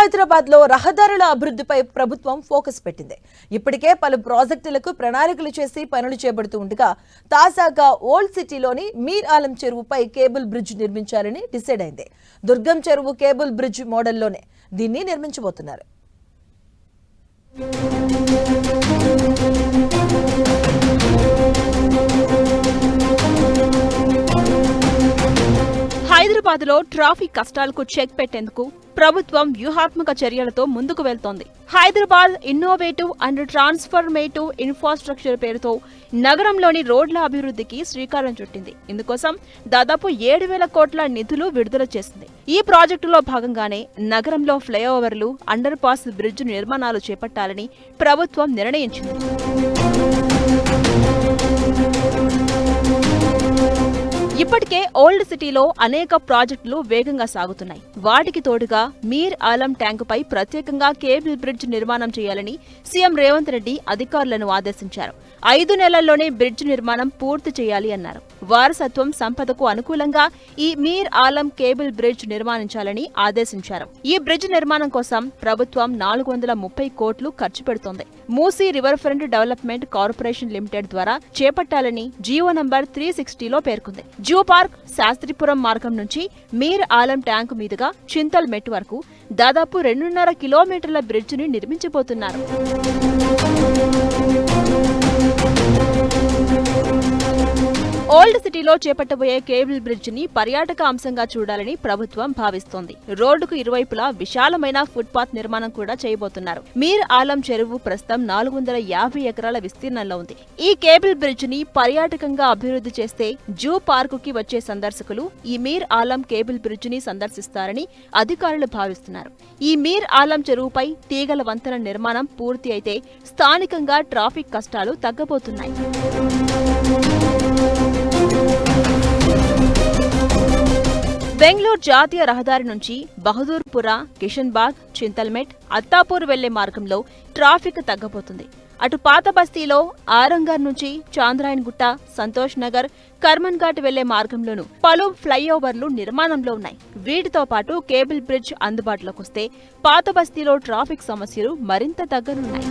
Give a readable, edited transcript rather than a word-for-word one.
హైదరాబాద్ లో రహదారుల అభివృద్ధిపై ప్రభుత్వం ఫోకస్ పెట్టింది. ఇప్పటికే పలు ప్రాజెక్టులకు ప్రణాళికలు చేసి పనులు చేపడుతూ ఉండగా తాజాగా ఓల్డ్ సిటీలోని మీర్ ఆలం చెరువుపై కేబుల్ బ్రిడ్జ్ నిర్మించాలని డిసైడ్ అయింది. దుర్గం చెరువు కేబుల్ బ్రిడ్జ్ మోడల్లోనే దీన్ని నిర్మించబోతున్నారు. హైదరాబాద్ లో ట్రాఫిక్ కష్టాలకు చెక్ పెట్టేందుకు ప్రభుత్వం వ్యూహాత్మక చర్యలతో ముందుకు వెళ్తోంది. Hyderabad innovative and transformative infrastructure పేరుతో నగరంలోని రోడ్ల అభివృద్ధికి శ్రీకారం చుట్టింది. ఇందుకోసం దాదాపు 7,000 కోట్ల నిధులు విడుదల చేసింది. ఈ ప్రాజెక్టులో భాగంగానే నగరంలో ఫ్లైఓవర్లు, అండర్ పాస్ బ్రిడ్జ్ నిర్మాణాలు చేపట్టాలని ప్రభుత్వం నిర్ణయించింది. ఇప్పటికే ఓల్డ్ సిటీలో అనేక ప్రాజెక్టులు వేగంగా సాగుతున్నాయి. వాటికి తోడుగా మీర్ ఆలం ట్యాంకుపై ప్రత్యేకంగా కేబుల్ బ్రిడ్జ్ నిర్మాణం చేయాలని సీఎం రేవంత్ రెడ్డి అధికారులను ఆదేశించారు. 5 నెలల్లోనే బ్రిడ్జ్ నిర్మాణం పూర్తి చేయాలి అన్నారు. వారసత్వం సంపదకు అనుకూలంగా ఈ మీర్ ఆలం కేబుల్ బ్రిడ్జ్ నిర్మాణించాలని ఆదేశించారు. ఈ బ్రిడ్జ్ నిర్మాణం కోసం ప్రభుత్వం 430 కోట్లు ఖర్చు పెడుతోంది. Musi river front development corporation limited ద్వారా చేపట్టాలని జీవో నంబర్ 360లో పేర్కొంది. జూ పార్క్, శాస్త్రిపురం మార్గం నుంచి మీర్ ఆలం ట్యాంకు మీదుగా చింతల్ మెట్ వరకు దాదాపు 2.5 కిలోమీటర్ల బ్రిడ్జిని నిర్మించబోతున్నారు. ఓల్డ్ సిటీలో చేపట్టబోయే కేబుల్ బ్రిడ్జ్ ని పర్యాటక అంశంగా చూడాలని ప్రభుత్వం భావిస్తోంది. రోడ్డుకు ఇరువైపులా విశాలమైన ఫుట్ పాత్ నిర్మాణం కూడా చేయబోతున్నారు. మీర్ ఆలం చెరువు ప్రస్తుతం 450 ఎకరాల విస్తీర్ణంలో ఉంది. ఈ కేబుల్ బ్రిడ్జ్ ని పర్యాటకంగా అభివృద్ధి చేస్తే జూ పార్క్ కి వచ్చే సందర్శకులు ఈ మీర్ ఆలం కేబుల్ బ్రిడ్జ్ ని సందర్శిస్తారని అధికారులు భావిస్తున్నారు. ఈ మీర్ ఆలం చెరువుపై తీగల వంతెన నిర్మాణం పూర్తి అయితే స్థానికంగా ట్రాఫిక్ కష్టాలు తగ్గబోతున్నాయి. బెంగళూరు జాతీయ రహదారి నుంచి బహదూర్పుర, కిషన్బాగ్, చింతల్మెట్, అత్తాపూర్ వెళ్లే మార్గంలో ట్రాఫిక్ తగ్గబోతుంది. అటు పాత బస్తీలో ఆరంగర్ నుంచి చాంద్రాయన్ గుట్ట, సంతోష్ నగర్, కర్మన్ ఘాట్ వెళ్లే మార్గంలోనూ పలు ఫ్లైఓవర్లు నిర్మాణంలో ఉన్నాయి. వీటితో పాటు కేబుల్ బ్రిడ్జ్ అందుబాటులోకి వస్తే పాత బస్తీలో ట్రాఫిక్ సమస్యలు మరింత తగ్గనున్నాయి.